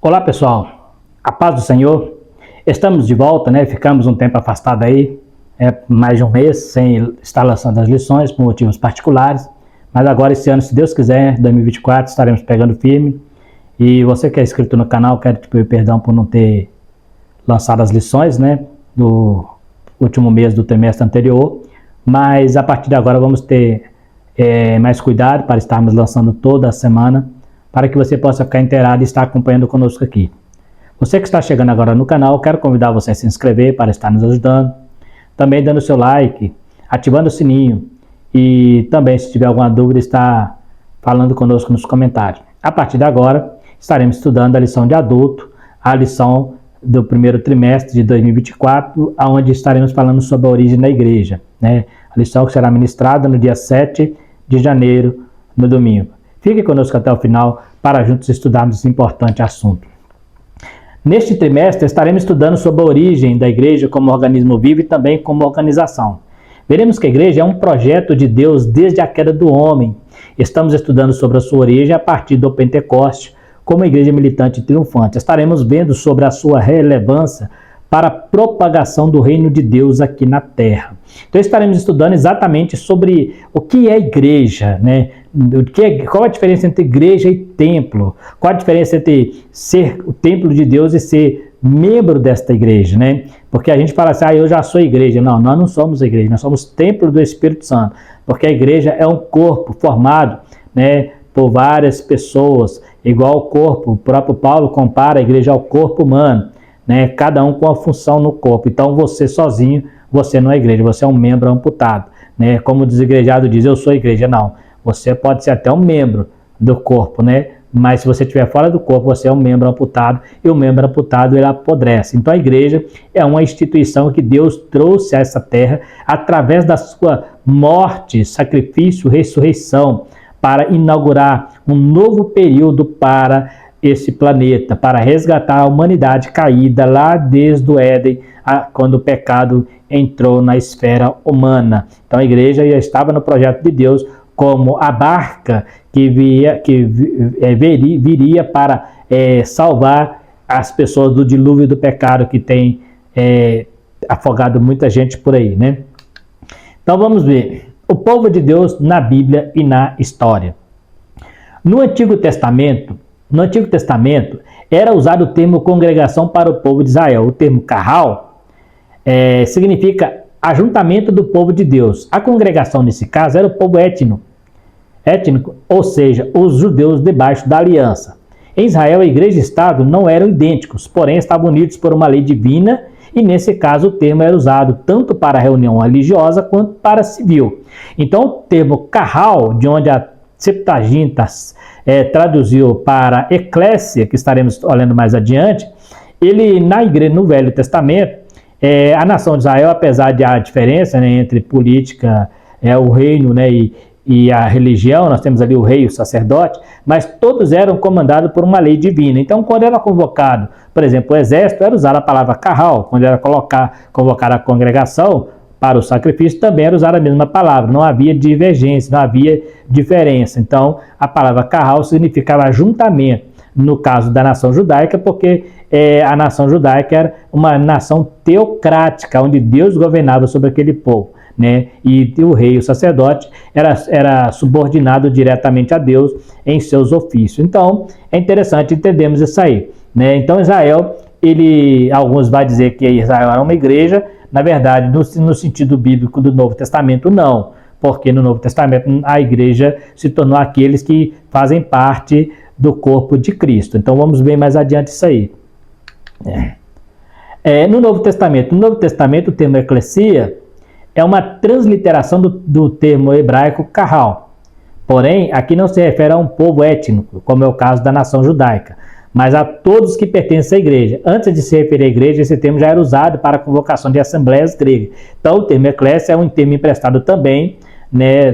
Olá pessoal, a paz do Senhor. Estamos de volta, né? Ficamos um tempo afastado aí, mais de um mês sem estar lançando as lições por motivos particulares, mas agora esse ano, se Deus quiser, 2024, estaremos pegando firme. E você que é inscrito no canal, quero te pedir perdão por não ter lançado as lições, né? Do último mês do trimestre anterior, mas a partir de agora vamos ter mais cuidado para estarmos lançando toda a semana, para que você possa ficar inteirado e estar acompanhando conosco aqui. Você que está chegando agora no canal, quero convidar você a se inscrever para estar nos ajudando, também dando seu like, ativando o sininho e também, se tiver alguma dúvida, está falando conosco nos comentários. A partir de agora, estaremos estudando a lição de adulto, a lição do primeiro trimestre de 2024, onde estaremos falando sobre a origem da igreja, né? A lição que será ministrada no dia 7 de janeiro, no domingo. Fique conosco até o final para juntos estudarmos esse importante assunto. Neste trimestre estaremos estudando sobre a origem da igreja como organismo vivo e também como organização. Veremos que a igreja é um projeto de Deus desde a queda do homem. Estamos estudando sobre a sua origem a partir do Pentecoste, como igreja militante e triunfante. Estaremos vendo sobre a sua relevância para a propagação do reino de Deus aqui na Terra. Então estaremos estudando exatamente sobre o que é igreja, né? Qual a diferença entre igreja e templo? Qual a diferença entre ser o templo de Deus e ser membro desta igreja, né? Porque a gente fala assim, eu já sou igreja. Não, nós não somos igreja, nós somos templo do Espírito Santo. Porque a igreja é um corpo formado, né, por várias pessoas, igual ao corpo. O próprio Paulo compara a igreja ao corpo humano, né? Cada um com a função no corpo. Então você sozinho, você não é igreja, você é um membro amputado, né? Como o desigrejado diz, eu sou igreja. Não, você pode ser até um membro do corpo, né? Mas se você estiver fora do corpo, você é um membro amputado, e o membro amputado ele apodrece. Então a igreja é uma instituição que Deus trouxe a essa terra através da sua morte, sacrifício, ressurreição, para inaugurar um novo período para esse planeta, para resgatar a humanidade caída lá desde o Éden, quando o pecado entrou na esfera humana. Então a igreja já estava no projeto de Deus como a barca que viria para salvar as pessoas do dilúvio do pecado que tem afogado muita gente por aí, né? Então vamos ver o povo de Deus na Bíblia e na história. No Antigo Testamento era usado o termo congregação para o povo de Israel. O termo carral significa ajuntamento do povo de Deus. A congregação, nesse caso, era o povo étnico, ou seja, os judeus debaixo da aliança. Em Israel, a igreja e o Estado não eram idênticos, porém estavam unidos por uma lei divina, e nesse caso o termo era usado tanto para a reunião religiosa quanto para a civil. Então o termo carral, de onde a Septuaginta traduziu para eclésia, que estaremos olhando mais adiante, ele na igreja, no Velho Testamento, a nação de Israel, apesar de a diferença, né, entre política, o reino, né, e a religião, nós temos ali o rei e o sacerdote, mas todos eram comandados por uma lei divina. Então, quando era convocado, por exemplo, o exército, era usar a palavra carral. Quando era convocar a congregação para o sacrifício, também era usar a mesma palavra. Não havia divergência, não havia diferença. Então, a palavra carral significava ajuntamento. No caso da nação judaica, porque a nação judaica era uma nação teocrática, onde Deus governava sobre aquele povo, né? E o rei, o sacerdote, era subordinado diretamente a Deus em seus ofícios. Então, é interessante entendermos isso aí, né? Então, Israel, alguns vão dizer que Israel era uma igreja. Na verdade, no sentido bíblico do Novo Testamento, não. Porque no Novo Testamento a igreja se tornou aqueles que fazem parte do corpo de Cristo. Então vamos ver mais adiante isso aí. No Novo Testamento o termo eclesia é uma transliteração do termo hebraico carral. Porém, aqui não se refere a um povo étnico, como é o caso da nação judaica, mas a todos que pertencem à igreja. Antes de se referir à igreja, esse termo já era usado para a convocação de assembleias gregas. Então o termo eclésia é um termo emprestado também, né,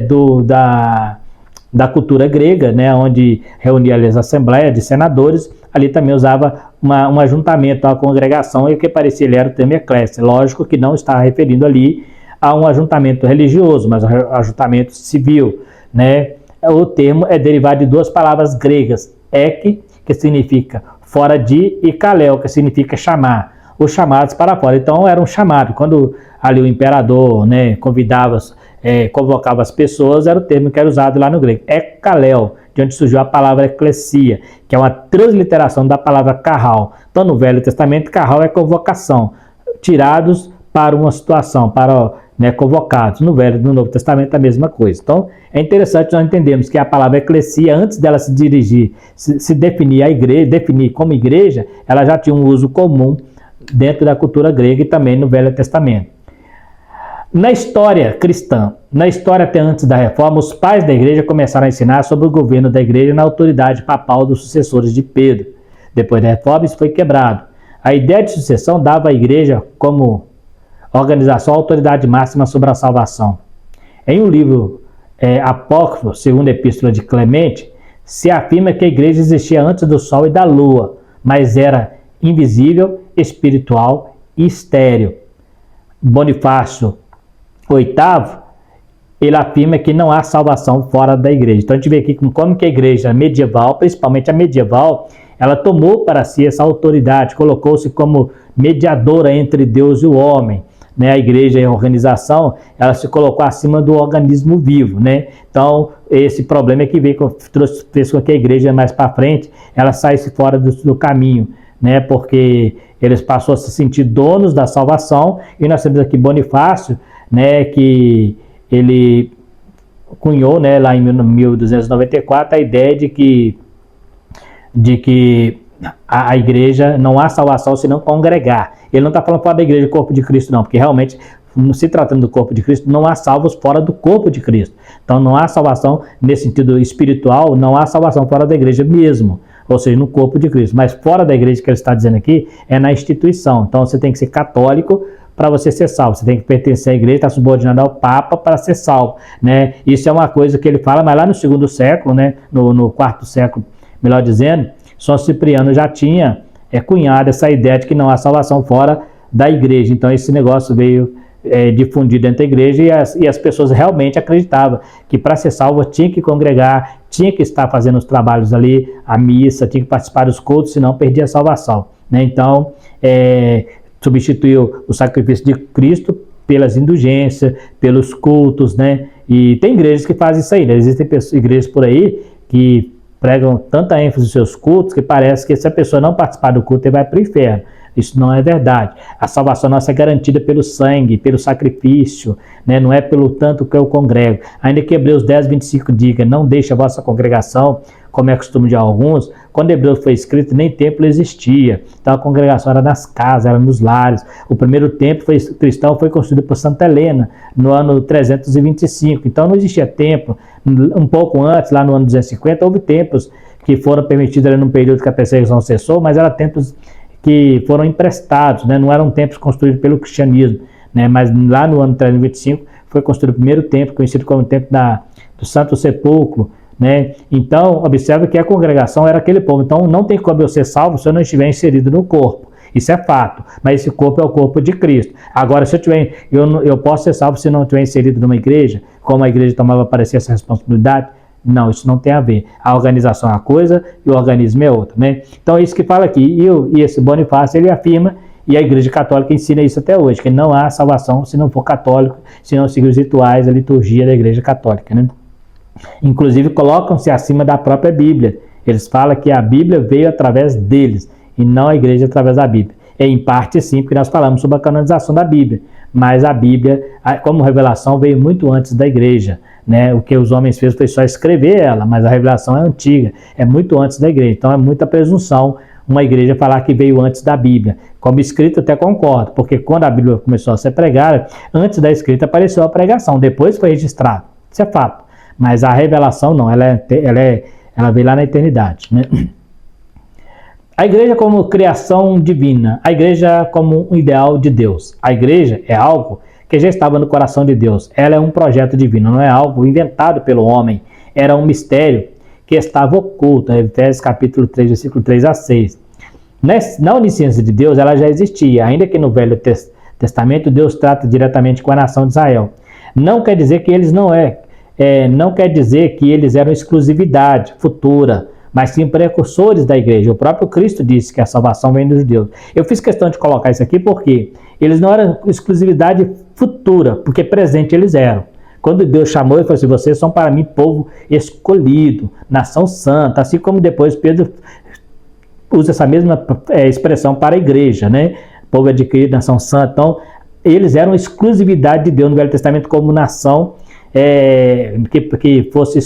da cultura grega, né, onde reunia as assembleias de senadores. Ali também usava um ajuntamento, uma congregação, e o que parecia ele era o termo eclésia. Lógico que não está referindo ali a um ajuntamento religioso, mas um ajuntamento civil, né? O termo é derivado de duas palavras gregas, ek, que significa fora de, e kaleo, que significa chamar, os chamados para fora. Então era um chamado. Quando ali o imperador, né, convocava as pessoas, era o termo que era usado lá no grego. Kaleo, de onde surgiu a palavra eclesia, que é uma transliteração da palavra carral. Então no Velho Testamento, carral é convocação, tirados para uma situação, para, né, convocados. No Novo Testamento a mesma coisa. Então é interessante nós entendermos que a palavra eclesia, antes dela se dirigir, se definir a igreja, definir como igreja, ela já tinha um uso comum dentro da cultura grega e também no Velho Testamento. Na história cristã, na história até antes da reforma, os pais da igreja começaram a ensinar sobre o governo da igreja na autoridade papal dos sucessores de Pedro. Depois da reforma, isso foi quebrado. A ideia de sucessão dava à igreja como organização a autoridade máxima sobre a salvação. Em um livro apócrifo, segunda epístola de Clemente, se afirma que a igreja existia antes do sol e da lua, mas era invisível, espiritual e estéril. Bonifácio VIII, ele afirma que não há salvação fora da igreja. Então a gente vê aqui como que a igreja medieval, principalmente a medieval, ela tomou para si essa autoridade, colocou-se como mediadora entre Deus e o homem. Né? A igreja e a organização, ela se colocou acima do organismo vivo. Né? Então esse problema é que fez com que a igreja mais para frente, ela saísse fora do caminho. Né, porque eles passaram a se sentir donos da salvação, e nós temos aqui Bonifácio, né, que ele cunhou, né, lá em 1294 a ideia de que a igreja não há salvação se não congregar. Ele não está falando fora da igreja do corpo de Cristo não, porque realmente, se tratando do corpo de Cristo, não há salvos fora do corpo de Cristo. Então não há salvação nesse sentido espiritual, não há salvação fora da igreja mesmo, ou seja, no corpo de Cristo. Mas fora da igreja, que ele está dizendo aqui, é na instituição. Então você tem que ser católico para você ser salvo. Você tem que pertencer à igreja, estar subordinado ao Papa para ser salvo. Né? Isso é uma coisa que ele fala, mas lá no segundo século, né, no quarto século, melhor dizendo, São Cipriano já tinha cunhado essa ideia de que não há salvação fora da igreja. Então esse negócio veio difundido dentro da igreja, e as pessoas realmente acreditavam que para ser salvo tinha que congregar, tinha que estar fazendo os trabalhos ali, a missa, tinha que participar dos cultos, senão perdia a salvação. Né? Então substituiu o sacrifício de Cristo pelas indulgências, pelos cultos, né? E tem igrejas que fazem isso aí, né? Existem igrejas por aí que pregam tanta ênfase nos seus cultos que parece que se a pessoa não participar do culto, ele vai para o inferno. Isso não é verdade. A salvação nossa é garantida pelo sangue, pelo sacrifício, né? Não é pelo tanto que eu congrego. Ainda que Hebreus 10, 25 diga, não deixe a vossa congregação, como é costume de alguns. Quando Hebreus foi escrito, nem templo existia. Então a congregação era nas casas, era nos lares. O primeiro templo cristão foi construído por Santa Helena, no ano 325. Então não existia templo. Um pouco antes, lá no ano 250, houve templos que foram permitidos ali num período que a perseguição cessou, mas eram templos que foram emprestados, né? Não eram templos construídos pelo cristianismo, né? Mas lá no ano 325 foi construído o primeiro templo, conhecido como o templo do Santo Sepulcro, né? Então, observe que a congregação era aquele povo. Então, não tem como eu ser salvo se eu não estiver inserido no corpo. Isso é fato, mas esse corpo é o corpo de Cristo. Agora, se eu posso ser salvo se não estiver inserido numa igreja, como a igreja tomava para si essa responsabilidade? Não, isso não tem a ver. A organização é uma coisa e o organismo é outra, né? Então é isso que fala aqui. E esse Bonifácio, ele afirma, e a Igreja Católica ensina isso até hoje, que não há salvação se não for católico, se não seguir os rituais, a liturgia da Igreja Católica, né? Inclusive colocam-se acima da própria Bíblia. Eles falam que a Bíblia veio através deles e não a igreja através da Bíblia. Em parte sim, porque nós falamos sobre a canonização da Bíblia, mas a Bíblia, como revelação, veio muito antes da igreja, né? O que os homens fez foi só escrever ela, mas a revelação é antiga, é muito antes da igreja. Então é muita presunção uma igreja falar que veio antes da Bíblia. Como escrito, até concordo, porque quando a Bíblia começou a ser pregada, antes da escrita apareceu a pregação, depois foi registrado. Isso é fato. Mas a revelação não, ela veio lá na eternidade, né? A igreja como criação divina, a igreja como um ideal de Deus. A igreja é algo que já estava no coração de Deus. Ela é um projeto divino, não é algo inventado pelo homem. Era um mistério que estava oculto. Efésios capítulo 3, versículo 3 a 6. Na onisciência de Deus, ela já existia, ainda que no Velho Testamento Deus trata diretamente com a nação de Israel. Não quer dizer que eles não quer dizer que eles eram exclusividade futura, mas sim precursores da igreja. O próprio Cristo disse que a salvação vem dos judeus. Eu fiz questão de colocar isso aqui porque eles não eram exclusividade futura, porque presente eles eram. Quando Deus chamou, ele falou assim: vocês são para mim povo escolhido, nação santa, assim como depois Pedro usa essa mesma expressão para a igreja, né? Povo adquirido, nação santa. Então, eles eram exclusividade de Deus no Velho Testamento como nação que fosse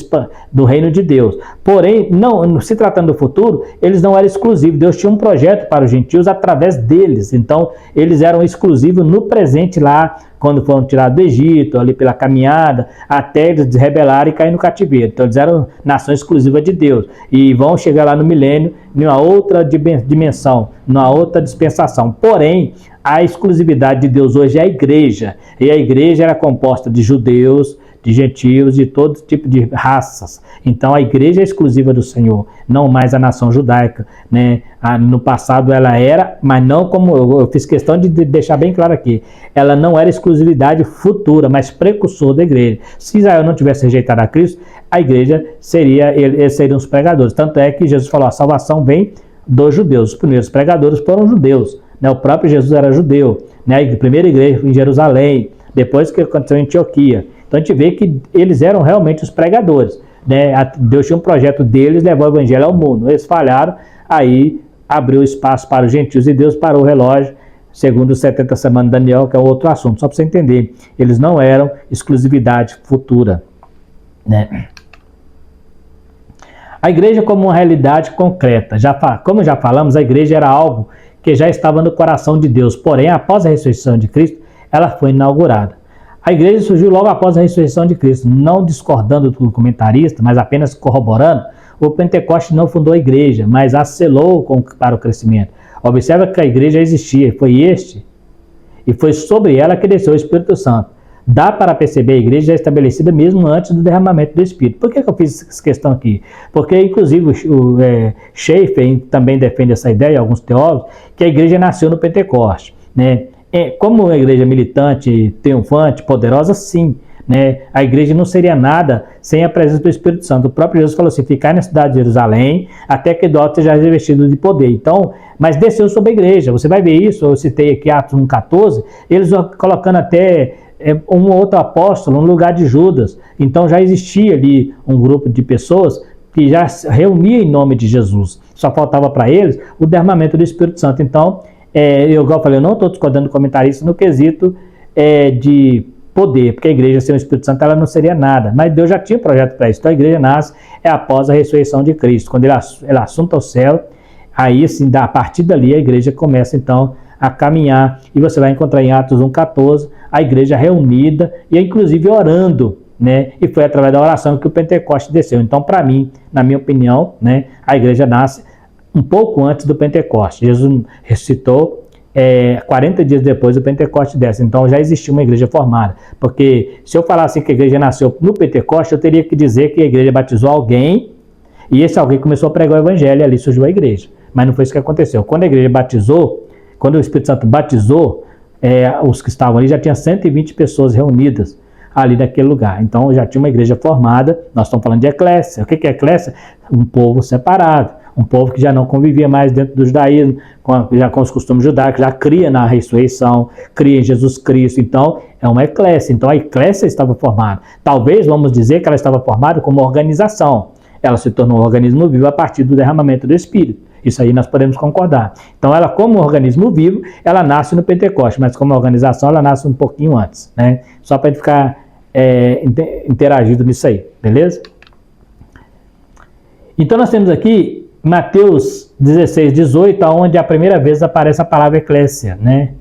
do reino de Deus. Porém, não se tratando do futuro, eles não eram exclusivos. Deus tinha um projeto para os gentios através deles. Então, eles eram exclusivos no presente lá, quando foram tirados do Egito, ali pela caminhada, até eles se rebelarem e cair no cativeiro. Então, eles eram nação exclusiva de Deus. E vão chegar lá no milênio, numa outra dimensão, numa outra dispensação. Porém, a exclusividade de Deus hoje é a igreja. E a igreja era composta de judeus, de gentios, de todo tipo de raças. Então a igreja é exclusiva do Senhor, não mais a nação judaica, né? No passado ela era, mas não como eu fiz questão de deixar bem claro aqui, ela não era exclusividade futura, mas precursor da igreja. Se Israel não tivesse rejeitado a Cristo, a igreja eles seriam os pregadores. Tanto é que Jesus falou: a salvação vem dos judeus. Os primeiros pregadores foram judeus, né? O próprio Jesus era judeu, né? A primeira igreja em Jerusalém, depois que aconteceu em Antioquia. Então a gente vê que eles eram realmente os pregadores, né? Deus tinha um projeto deles, levar o evangelho ao mundo. Eles falharam, aí abriu espaço para os gentios e Deus parou o relógio, segundo os 70 semanas de Daniel, que é outro assunto. Só para você entender, eles não eram exclusividade futura, né? A igreja como uma realidade concreta. Como já falamos, a igreja era algo que já estava no coração de Deus. Porém, após a ressurreição de Cristo, ela foi inaugurada. A igreja surgiu logo após a ressurreição de Cristo, não discordando do comentarista, mas apenas corroborando. O Pentecoste não fundou a igreja, mas a selou para o crescimento. Observa que a igreja existia, e foi sobre ela que desceu o Espírito Santo. Dá para perceber a igreja já estabelecida mesmo antes do derramamento do Espírito. Por que eu fiz essa questão aqui? Porque, inclusive, o Schaeffer também defende essa ideia, alguns teólogos, que a igreja nasceu no Pentecoste, né? Como uma igreja militante, triunfante, poderosa, sim, né? A igreja não seria nada sem a presença do Espírito Santo. O próprio Jesus falou assim: ficar na cidade de Jerusalém até que do alto seja revestido de poder. Então, mas desceu sobre a igreja. Você vai ver isso, eu citei aqui Atos 1,14, eles colocando até um outro apóstolo no lugar de Judas. Então já existia ali um grupo de pessoas que já se reunia em nome de Jesus. Só faltava para eles o derramamento do Espírito Santo. Então, igual eu falei, eu não estou discordando do comentarista no quesito de poder, porque a igreja sem o Espírito Santo ela não seria nada, mas Deus já tinha projeto para isso. Então a igreja nasce após a ressurreição de Cristo, quando ele assunta o céu, aí sim, a partir dali a igreja começa então a caminhar, e você vai encontrar em Atos 1,14 a igreja reunida e inclusive orando, né? E foi através da oração que o Pentecoste desceu. Então, para mim, na minha opinião, né, a igreja nasce um pouco antes do Pentecoste. Jesus ressuscitou 40 dias depois do Pentecoste desce. Então já existia uma igreja formada. Porque se eu falasse que a igreja nasceu no Pentecoste, eu teria que dizer que a igreja batizou alguém e esse alguém começou a pregar o evangelho e ali surgiu a igreja. Mas não foi isso que aconteceu. Quando a igreja batizou, quando o Espírito Santo batizou, os que estavam ali já tinha 120 pessoas reunidas ali naquele lugar. Então já tinha uma igreja formada. Nós estamos falando de eclésia. O que é eclésia? Um povo separado. Um povo que já não convivia mais dentro do judaísmo, já com os costumes judaicos, já cria na ressurreição, cria em Jesus Cristo. Então, é uma eclésia. Então, a eclésia estava formada. Talvez, vamos dizer que ela estava formada como organização. Ela se tornou um organismo vivo a partir do derramamento do Espírito. Isso aí nós podemos concordar. Então, ela como um organismo vivo, ela nasce no Pentecoste, mas como organização, ela nasce um pouquinho antes, né? Só para a gente ficar interagido nisso aí, beleza? Então, nós temos aqui Mateus 16, 18, onde a primeira vez aparece a palavra eclésia, né?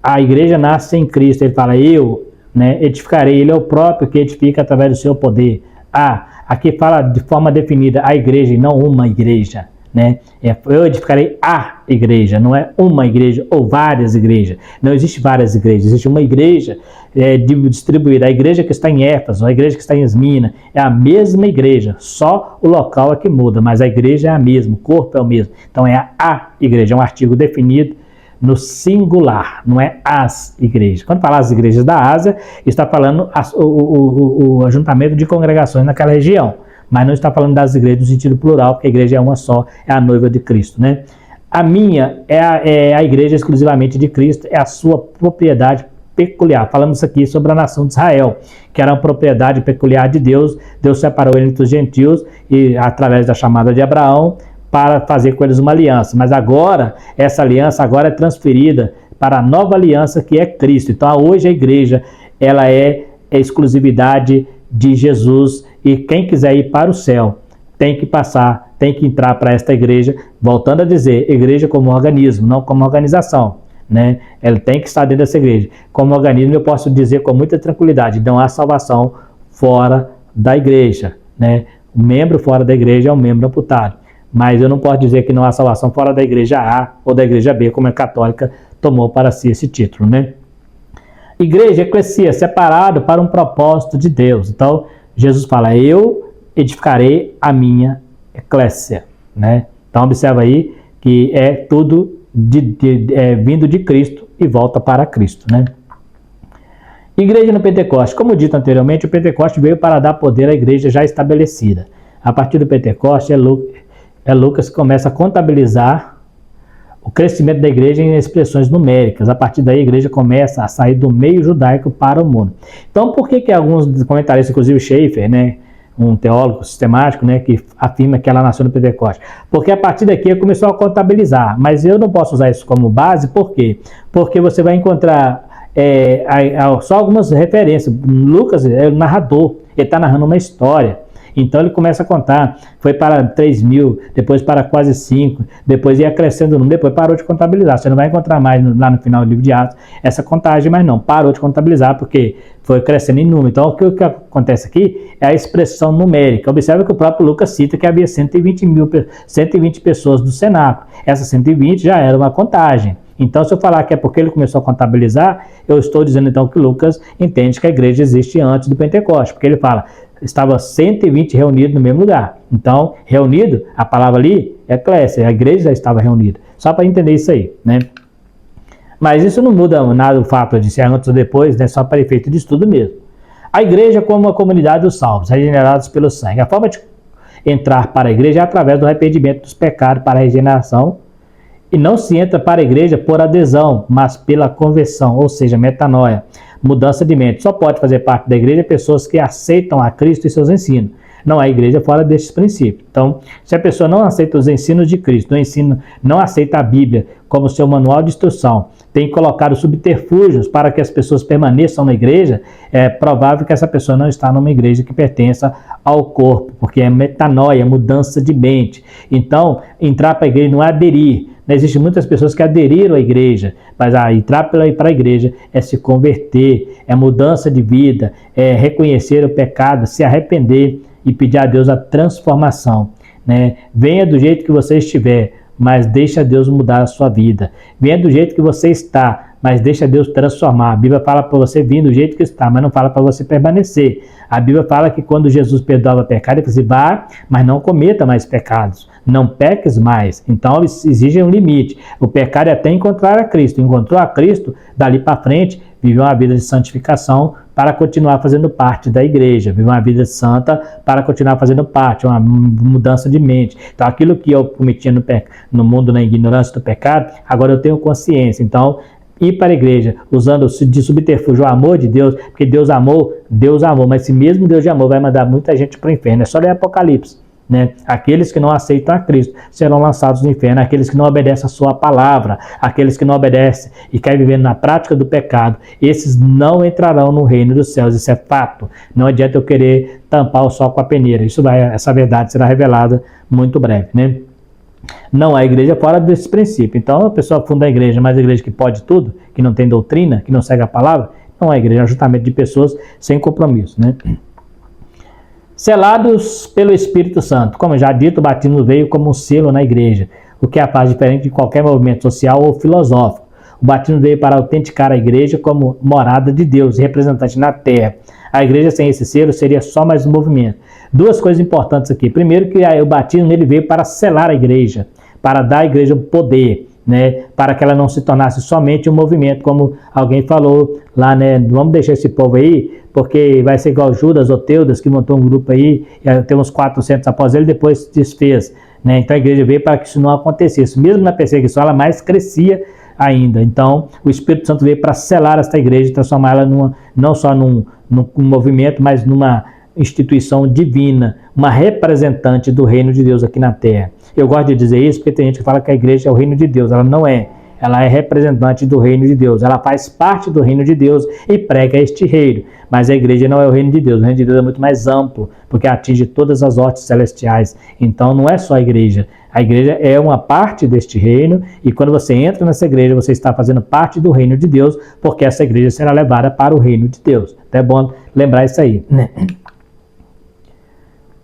A igreja nasce em Cristo. Ele fala: eu, né, edificarei. Ele é o próprio que edifica através do seu poder. Aqui fala de forma definida a igreja e não uma igreja, né? Eu edificarei a igreja, não é uma igreja ou várias igrejas. Não existe várias igrejas, existe uma igreja distribuída. A igreja que está em Éfeso, a igreja que está em Esmina, é a mesma igreja, só o local é que muda, mas a igreja é a mesma, o corpo é o mesmo. Então é a igreja, é um artigo definido no singular, não é as igrejas. Quando fala as igrejas da Ásia, está falando o ajuntamento de congregações naquela região. mas não está falando das igrejas no sentido plural, porque a igreja é uma só, é a noiva de Cristo, né? A minha é a igreja exclusivamente de Cristo, é a sua propriedade peculiar. Falamos aqui sobre a nação de Israel, que era uma propriedade peculiar de Deus. Deus separou ele entre os gentios e através da chamada de Abraão para fazer com eles uma aliança. Mas agora, essa aliança agora é transferida para a nova aliança que é Cristo. Então hoje a igreja ela é exclusividade de Jesus e quem quiser ir para o céu tem que passar, tem que entrar para esta igreja, voltando a dizer, igreja como organismo, não como organização, né? Ela tem que estar dentro dessa igreja. Como organismo eu posso dizer com muita tranquilidade, não há salvação fora da igreja, né? O membro fora da igreja é um membro amputado, mas eu não posso dizer que não há salvação fora da igreja A ou da igreja B, como a católica tomou para si esse título, né? Igreja, eclesia, separado para um propósito de Deus. Então, Jesus fala, eu edificarei a minha eclésia, né? Então observa aí que é tudo vindo de Cristo e volta para Cristo, né? Igreja no Pentecoste. Como dito anteriormente, o Pentecoste veio para dar poder à igreja já estabelecida. A partir do Pentecoste é Lucas que começa a contabilizar o crescimento da igreja em expressões numéricas. A partir daí a igreja começa a sair do meio judaico para o mundo. Então por que alguns comentaristas, inclusive Schaeffer, né, um teólogo sistemático, né, que afirma que ela nasceu no Pentecoste? Porque a partir daqui começou a contabilizar, mas eu não posso usar isso como base, por quê? Porque você vai encontrar só algumas referências. Lucas é o narrador, ele está narrando uma história. Então ele começa a contar, foi para 3.000, depois para quase 5, depois ia crescendo o número, depois parou de contabilizar. Você não vai encontrar mais lá no final do livro de Atos essa contagem, mas não, parou de contabilizar porque foi crescendo em número. Então o que acontece aqui é a expressão numérica. Observe que o próprio Lucas cita que havia 120 pessoas do cenáculo. Essas 120 já era uma contagem. Então, se eu falar que é porque ele começou a contabilizar, eu estou dizendo então que Lucas entende que a igreja existe antes do Pentecoste, porque ele fala, estava 120 reunidos no mesmo lugar. Então, reunido, a palavra ali é eclésia, a igreja já estava reunida. Só para entender isso aí, né? Mas isso não muda nada o fato de ser antes ou depois, né? Só para efeito de estudo mesmo. A igreja como uma comunidade dos salvos, regenerados pelo sangue. A forma de entrar para a igreja é através do arrependimento dos pecados para a regeneração. E não se entra para a igreja por adesão, mas pela conversão, ou seja, metanoia, mudança de mente. Só pode fazer parte da igreja pessoas que aceitam a Cristo e seus ensinos. Não há igreja fora destes princípios. Então, se a pessoa não aceita os ensinos de Cristo, não aceita a Bíblia como seu manual de instrução, tem colocado subterfúgios para que as pessoas permaneçam na igreja, é provável que essa pessoa não está numa igreja que pertença ao corpo, porque é metanoia, mudança de mente. Então, entrar para a igreja não é aderir. Existem muitas pessoas que aderiram à igreja, mas entrar para a igreja é se converter, é mudança de vida, é reconhecer o pecado, se arrepender e pedir a Deus a transformação, né? Venha do jeito que você estiver, mas deixa Deus mudar a sua vida. Venha do jeito que você está, mas deixa Deus transformar. A Bíblia fala para você vir do jeito que está, mas não fala para você permanecer. A Bíblia fala que quando Jesus perdoava pecado, ele fala assim, vá, mas não cometa mais pecados, não peques mais. Então eles exigem um limite. O pecado é até encontrar a Cristo. Encontrou a Cristo, dali para frente, vive uma vida de santificação para continuar fazendo parte da igreja, vive uma vida santa para continuar fazendo parte, uma mudança de mente. Então aquilo que eu cometia no mundo na ignorância do pecado, agora eu tenho consciência. Então, ir para a igreja usando de subterfúgio o amor de Deus, porque Deus amou, mas se mesmo Deus de amor vai mandar muita gente para o inferno, é só ler Apocalipse, né? Aqueles que não aceitam a Cristo serão lançados no inferno, aqueles que não obedecem a sua palavra, aqueles que não obedecem e querem viver na prática do pecado, esses não entrarão no reino dos céus, isso é fato. Não adianta eu querer tampar o sol com a peneira, essa verdade será revelada muito breve, né? Não há igreja fora desse princípio. Então a pessoa funda a igreja, mas a igreja que pode tudo, que não tem doutrina, que não segue a palavra, não é igreja, é ajuntamento de pessoas sem compromisso, né? Selados pelo Espírito Santo. Como já dito, o batismo veio como um selo na igreja, o que a faz diferente de qualquer movimento social ou filosófico. O batismo veio para autenticar a igreja como morada de Deus, representante na terra. A igreja sem esse selo seria só mais um movimento. Duas coisas importantes aqui. Primeiro, que o batismo ele veio para selar a igreja, para dar à igreja o poder. né, para que ela não se tornasse somente um movimento, como alguém falou lá, né, vamos deixar esse povo aí, porque vai ser igual Judas ou Teudas, que montou um grupo aí, e tem uns 400 após ele, depois se desfez, né, então a igreja veio para que isso não acontecesse, mesmo na perseguição ela mais crescia ainda, então o Espírito Santo veio para selar esta igreja, transformar ela não só num movimento, mas numa instituição divina, uma representante do reino de Deus aqui na terra. Eu gosto de dizer isso porque tem gente que fala que a igreja é o reino de Deus. Ela não é. Ela é representante do reino de Deus. Ela faz parte do reino de Deus e prega este reino. Mas a igreja não é o reino de Deus. O reino de Deus é muito mais amplo, porque atinge todas as hortes celestiais. Então não é só a igreja. A igreja é uma parte deste reino e quando você entra nessa igreja, você está fazendo parte do reino de Deus, porque essa igreja será levada para o reino de Deus. Então é bom lembrar isso aí, né?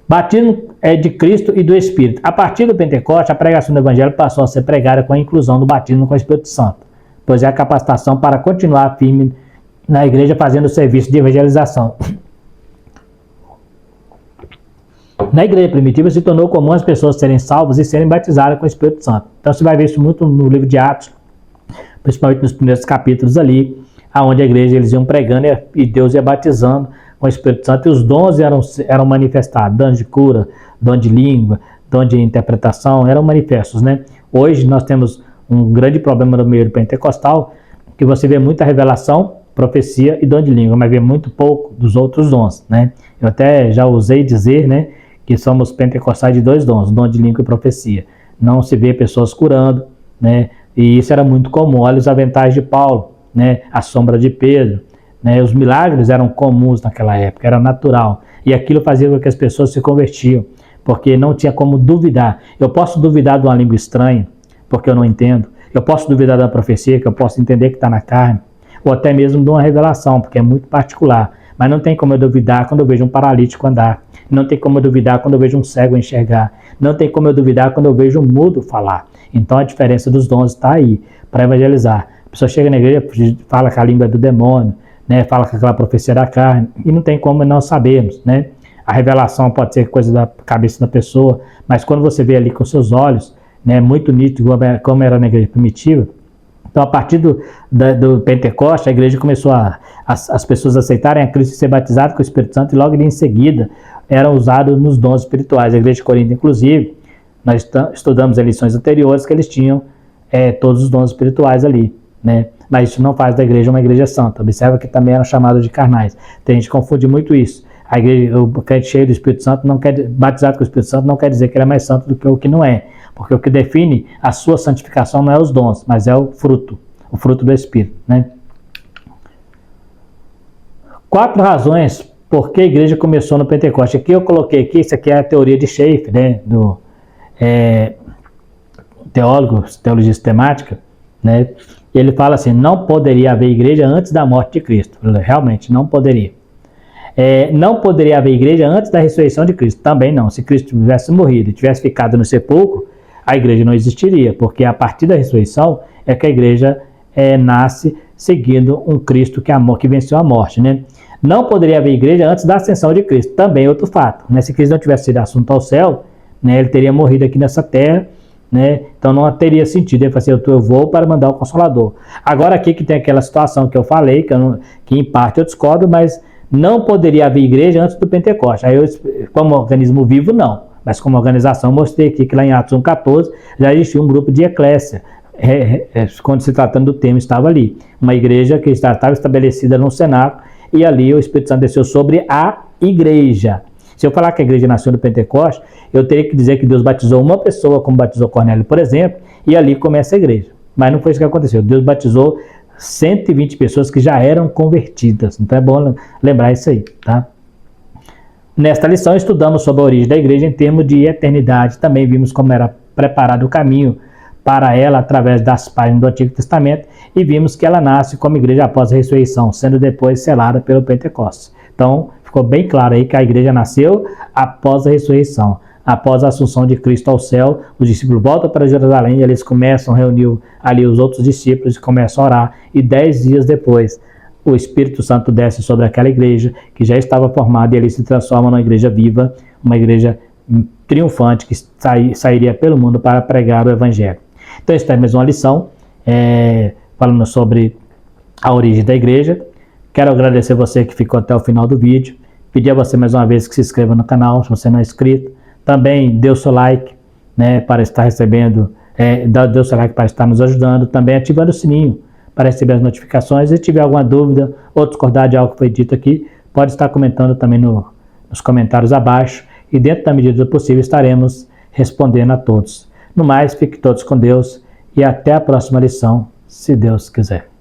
Batismo é de Cristo e do Espírito. A partir do Pentecoste, a pregação do Evangelho passou a ser pregada com a inclusão do batismo com o Espírito Santo, pois é a capacitação para continuar firme na igreja fazendo o serviço de evangelização. Na igreja primitiva se tornou comum as pessoas serem salvas e serem batizadas com o Espírito Santo. Então você vai ver isso muito no livro de Atos, principalmente nos primeiros capítulos ali, onde a igreja eles iam pregando e Deus ia batizando com o Espírito Santo, e os dons eram manifestados, dons de cura, dom de língua, dom de interpretação, eram manifestos, né? Hoje nós temos um grande problema no meio pentecostal, que você vê muita revelação, profecia e dom de língua, mas vê muito pouco dos outros dons, né? Eu até já usei dizer, né, que somos pentecostais de dois dons, dom de língua e profecia. Não se vê pessoas curando, né? E isso era muito comum. Olha os aventais de Paulo, né? A sombra de Pedro. Né, os milagres eram comuns naquela época, era natural. E aquilo fazia com que as pessoas se convertiam, porque não tinha como duvidar. Eu posso duvidar de uma língua estranha, porque eu não entendo. Eu posso duvidar da profecia, que eu posso entender que está na carne. Ou até mesmo de uma revelação, porque é muito particular. Mas não tem como eu duvidar quando eu vejo um paralítico andar. Não tem como eu duvidar quando eu vejo um cego enxergar. Não tem como eu duvidar quando eu vejo um mudo falar. Então a diferença dos dons está aí, para evangelizar. A pessoa chega na igreja, fala que a língua é do demônio, né, fala que aquela profecia da carne, e não tem como nós sabermos, né? A revelação pode ser coisa da cabeça da pessoa, mas quando você vê ali com seus olhos, né, muito nítido como era na igreja primitiva, então a partir do Pentecoste, a igreja começou as pessoas aceitarem a Cristo e ser batizadas com o Espírito Santo, e logo em seguida eram usados nos dons espirituais. A igreja de Corinto, inclusive, nós estudamos em lições anteriores que eles tinham todos os dons espirituais ali, né? Mas isso não faz da igreja uma igreja santa. Observa que também eram chamados de carnais. Tem gente que confunde muito isso. A igreja, o crente cheio do Espírito Santo, batizado com o Espírito Santo, não quer dizer que ele é mais santo do que o que não é. Porque o que define a sua santificação não é os dons, mas é o fruto do Espírito, né? 4 razões por que a igreja começou no Pentecoste. Aqui eu coloquei aqui, isso aqui é a teoria de Schaeffer, né? Do teólogo, teologia sistemática, né? Ele fala assim, não poderia haver igreja antes da morte de Cristo. Realmente, não poderia. Não poderia haver igreja antes da ressurreição de Cristo. Também não. Se Cristo tivesse morrido e tivesse ficado no sepulcro, a igreja não existiria, porque a partir da ressurreição é que a igreja nasce seguindo um Cristo que venceu a morte, né? Não poderia haver igreja antes da ascensão de Cristo. Também outro fato, né? Se Cristo não tivesse sido assunto ao céu, né, ele teria morrido aqui nessa terra, né? Então não teria sentido. Ele falou assim, eu vou para mandar o Consolador. Agora aqui que tem aquela situação que eu falei, que em parte eu discordo, mas não poderia haver igreja antes do Pentecoste. Aí eu, como organismo vivo, não. Mas como organização, mostrei aqui que lá em Atos 1,14 já existia um grupo de eclésia. Quando se tratando do tema, estava ali. Uma igreja que estava estabelecida no cenáculo, e ali o Espírito Santo desceu sobre a igreja. Se eu falar que a igreja nasceu no Pentecoste, eu teria que dizer que Deus batizou uma pessoa, como batizou Cornélio, por exemplo, e ali começa a igreja. Mas não foi isso que aconteceu. Deus batizou 120 pessoas que já eram convertidas. Então é bom lembrar isso aí, tá? Nesta lição estudamos sobre a origem da igreja em termos de eternidade. Também vimos como era preparado o caminho para ela através das páginas do Antigo Testamento e vimos que ela nasce como igreja após a ressurreição, sendo depois selada pelo Pentecostes. Então, ficou bem claro aí que a igreja nasceu após a ressurreição. Após a assunção de Cristo ao céu, os discípulos voltam para Jerusalém e eles começam a reunir ali os outros discípulos e começam a orar. E 10 dias depois, o Espírito Santo desce sobre aquela igreja que já estava formada e ele se transforma numa igreja viva, uma igreja triunfante que sairia pelo mundo para pregar o Evangelho. Então, esta é mais uma lição, falando sobre a origem da igreja. Quero agradecer você que ficou até o final do vídeo. Pedir a você mais uma vez que se inscreva no canal, se você não é inscrito. Também dê o seu like, né, para estar recebendo, dê o seu like para estar nos ajudando. Também ativando o sininho para receber as notificações. Se tiver alguma dúvida ou discordar de algo que foi dito aqui, pode estar comentando também nos comentários abaixo. E dentro da medida do possível estaremos respondendo a todos. No mais, fiquem todos com Deus e até a próxima lição, se Deus quiser.